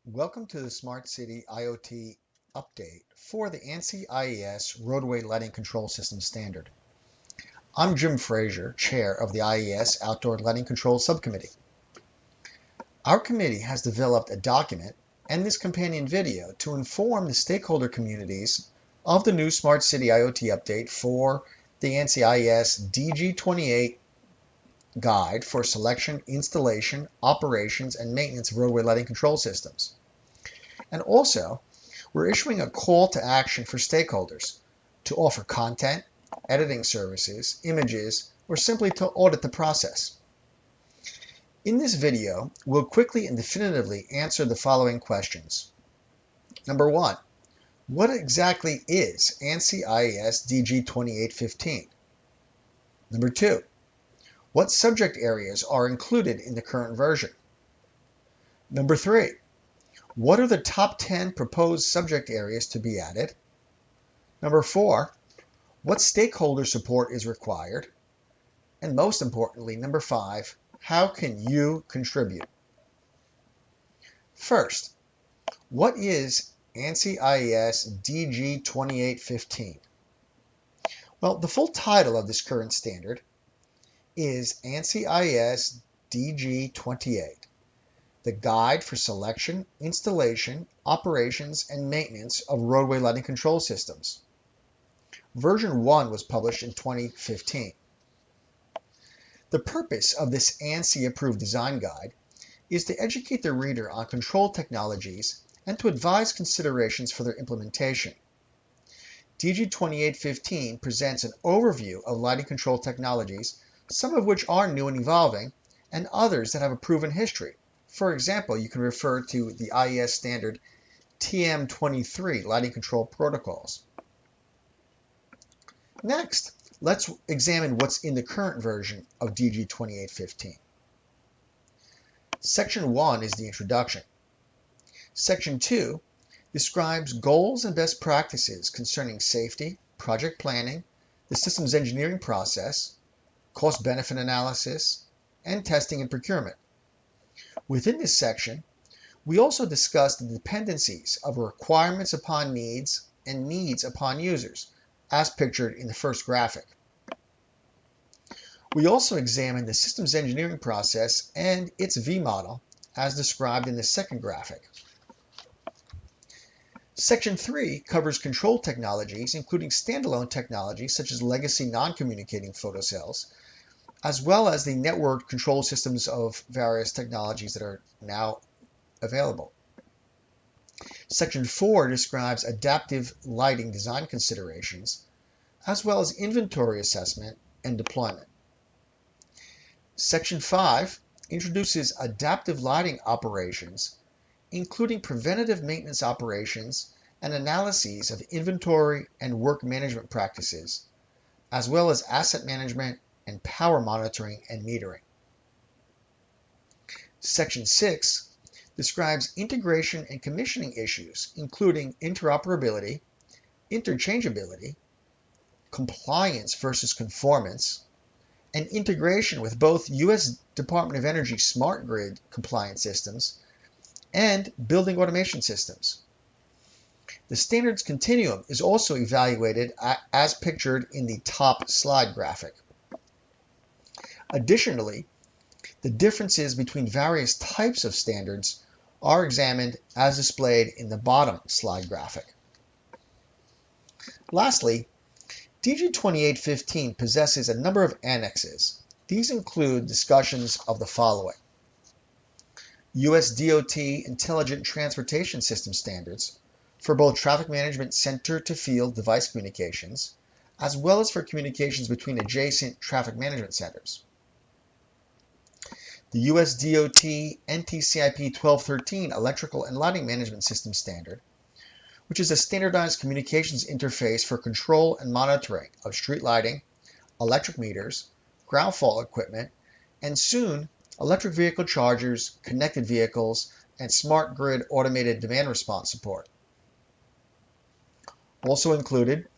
Welcome to the Smart City IoT update for the ANSI IES Roadway Lighting Control System Standard. I'm Jim Frazier, Chair of the IES Outdoor Lighting Control Subcommittee. Our committee has developed a document and this companion video to inform the stakeholder communities of the new Smart City IoT update for the ANSI IES DG-28 Guide for Selection, Installation, Operations, and Maintenance of Roadway Lighting Control Systems. And also, we're issuing a call to action for stakeholders to offer content, editing services, images, or simply to audit the process. In this video, we'll quickly and definitively answer the following questions. Number one, what exactly is ANSI IES DG-28-15? Number two, what subject areas are included in the current version? Number three, what are the top 10 proposed subject areas to be added? Number four, what stakeholder support is required? And most importantly, number five, how can you contribute? First, what is ANSI IES DG-28-15? Well, the full title of this current standard is ANSI IES DG-28. The Guide for Selection, Installation, Operations, and Maintenance of Roadway Lighting Control Systems. Version 1 was published in 2015. The purpose of this ANSI-approved design guide is to educate the reader on control technologies and to advise considerations for their implementation. DG-28-15 presents an overview of lighting control technologies, some of which are new and evolving, and others that have a proven history. For example, you can refer to the IES standard TM23 lighting control protocols. Next, let's examine what's in the current version of DG-28-15. Section 1 is the introduction. Section 2 describes goals and best practices concerning safety, project planning, the systems engineering process, cost-benefit analysis, and testing and procurement. Within this section, we also discuss the dependencies of requirements upon needs and needs upon users, as pictured in the first graphic. We also examine the systems engineering process and its V model, as described in the second graphic. Section 3 covers control technologies, including standalone technologies such as legacy non-communicating photocells, as well as the networked control systems of various technologies that are now available. Section 4 describes adaptive lighting design considerations, as well as inventory assessment and deployment. Section 5 introduces adaptive lighting operations, including preventative maintenance operations and analyses of inventory and work management practices, as well as asset management and power monitoring and metering. Section 6 describes integration and commissioning issues, including interoperability, interchangeability, compliance versus conformance, and integration with both U.S. Department of Energy smart grid compliance systems and building automation systems. The standards continuum is also evaluated as pictured in the top slide graphic. Additionally, the differences between various types of standards are examined as displayed in the bottom slide graphic. Lastly, DG-28-15 possesses a number of annexes. These include discussions of the following: US DOT Intelligent Transportation System standards for both traffic management center-to-field device communications, as well as for communications between adjacent traffic management centers. The US DOT NTCIP 1213 Electrical and Lighting Management System Standard, which is a standardized communications interface for control and monitoring of street lighting, electric meters, ground fault equipment, and soon electric vehicle chargers, connected vehicles, and smart grid automated demand response support. Also included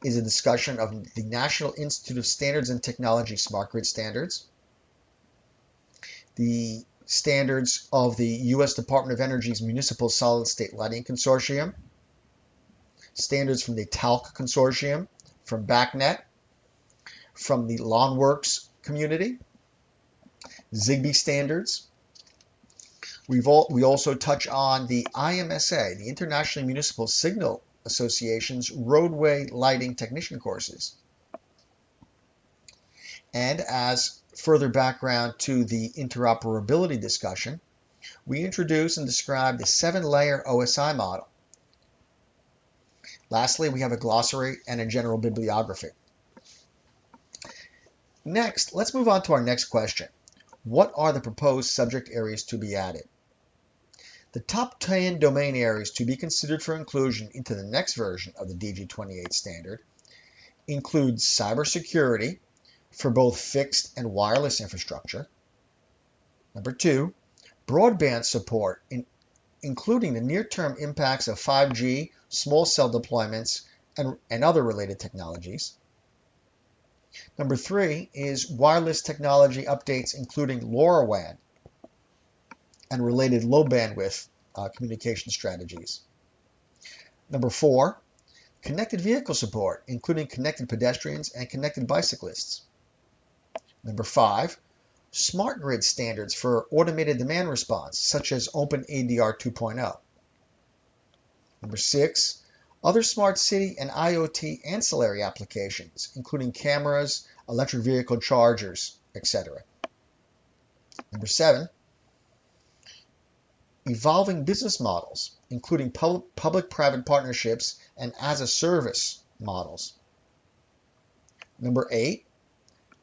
is a discussion of the National Institute of Standards and Technology Smart Grid Standards, the standards of the U.S. Department of Energy's Municipal Solid State Lighting Consortium, standards from the TALC Consortium, from BACnet, from the LawnWorks community, Zigbee standards. We also touch on the IMSA, the International Municipal Signal Association's Roadway Lighting Technician courses. And as further background to the interoperability discussion, we introduce and describe the 7-layer OSI model. Lastly, we have a glossary and a general bibliography. Next, let's move on to our next question. What are the proposed subject areas to be added? The top 10 domain areas to be considered for inclusion into the next version of the DG-28 standard include cybersecurity for both fixed and wireless infrastructure. Number 2, broadband support, including the near-term impacts of 5G, small cell deployments, and other related technologies. Number 3 is wireless technology updates, including LoRaWAN and related low bandwidth communication strategies. Number 4, connected vehicle support, including connected pedestrians and connected bicyclists. Number 5, smart grid standards for automated demand response, such as OpenADR 2.0. Number 6, other smart city and IoT ancillary applications, including cameras, electric vehicle chargers, etc. Number 7, evolving business models, including public-private partnerships and as-a-service models. Number 8,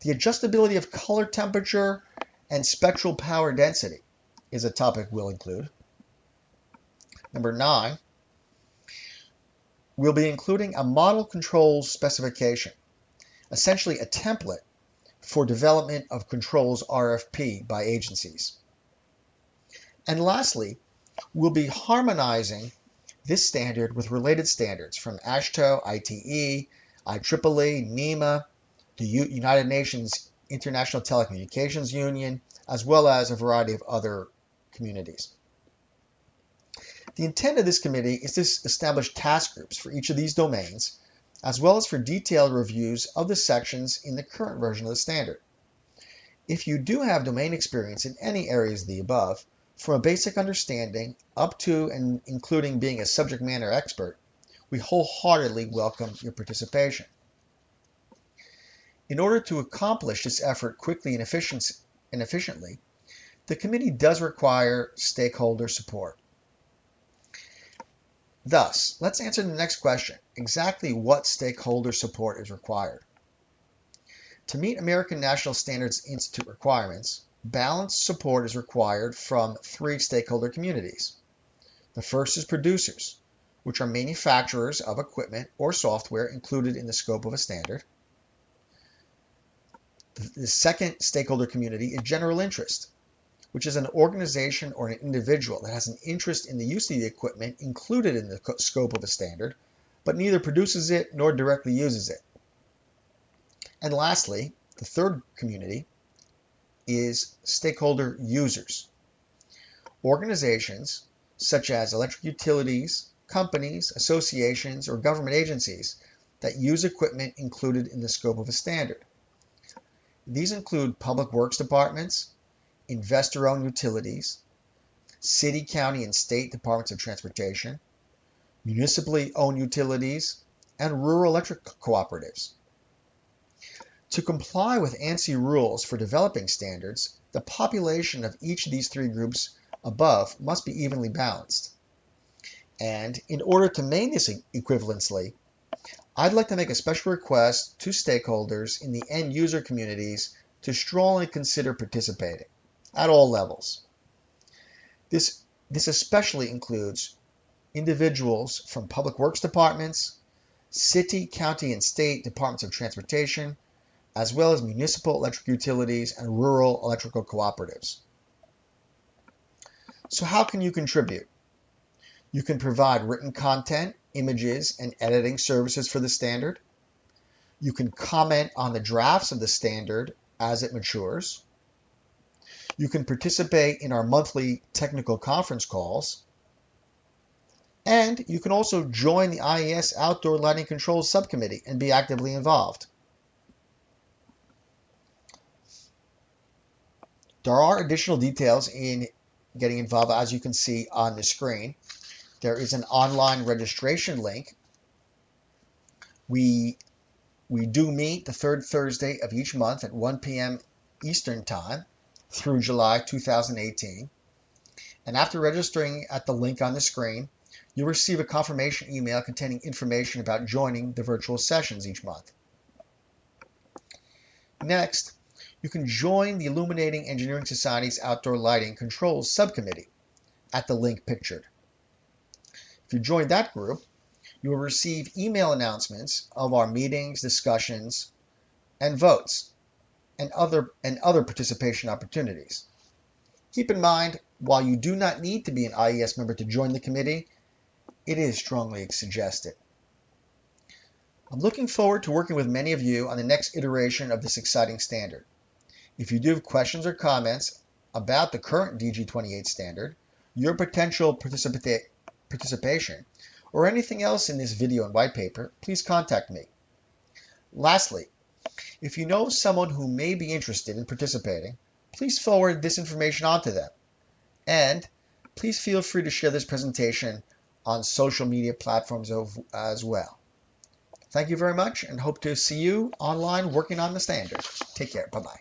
the adjustability of color temperature and spectral power density is a topic we'll include. Number 9, we'll be including a model controls specification, essentially a template for development of controls RFP by agencies. And lastly, we'll be harmonizing this standard with related standards from AASHTO, ITE, IEEE, NEMA, the United Nations International Telecommunications Union, as well as a variety of other communities. The intent of this committee is to establish task groups for each of these domains, as well as for detailed reviews of the sections in the current version of the standard. If you do have domain experience in any areas of the above, from a basic understanding up to and including being a subject matter expert, we wholeheartedly welcome your participation. In order to accomplish this effort quickly and efficiently, the committee does require stakeholder support. Thus, let's answer the next question. Exactly what stakeholder support is required? To meet American National Standards Institute requirements, balanced support is required from 3 stakeholder communities. The first is producers, which are manufacturers of equipment or software included in the scope of a standard. The second stakeholder community is general interest, which is an organization or an individual that has an interest in the use of the equipment included in the scope of a standard, but neither produces it nor directly uses it. And lastly, the third community is stakeholder users, organizations such as electric utilities, companies, associations, or government agencies that use equipment included in the scope of a standard. These include public works departments, investor-owned utilities, city, county, and state departments of transportation, municipally owned utilities, and rural electric cooperatives. To comply with ANSI rules for developing standards, the population of each of these 3 groups above must be evenly balanced. And in order to maintain this equivalency, I'd like to make a special request to stakeholders in the end user communities to strongly consider participating at all levels. This especially includes individuals from public works departments, city, county, and state departments of transportation, as well as municipal electric utilities and rural electrical cooperatives. So how can you contribute? You can provide written content, images, and editing services for the standard. You can comment on the drafts of the standard as it matures. You can participate in our monthly technical conference calls, and you can also join the IES Outdoor Lighting Controls Subcommittee and be actively involved. There are additional details in getting involved, as you can see on the screen. There is an online registration link. We do meet the third Thursday of each month at 1 p.m. Eastern Time through July 2018. And after registering at the link on the screen, you'll receive a confirmation email containing information about joining the virtual sessions each month. Next, you can join the Illuminating Engineering Society's Outdoor Lighting Controls Subcommittee at the link pictured. If you join that group, you will receive email announcements of our meetings, discussions, and votes, and other participation opportunities. Keep in mind, while you do not need to be an IES member to join the committee, it is strongly suggested. I'm looking forward to working with many of you on the next iteration of this exciting standard. If you do have questions or comments about the current DG-28 standard, your potential participation, or anything else in this video and white paper, please contact me. Lastly, if you know someone who may be interested in participating, please forward this information on to them. And please feel free to share this presentation on social media platforms as well. Thank you very much, and hope to see you online working on the standard. Take care. Bye-bye.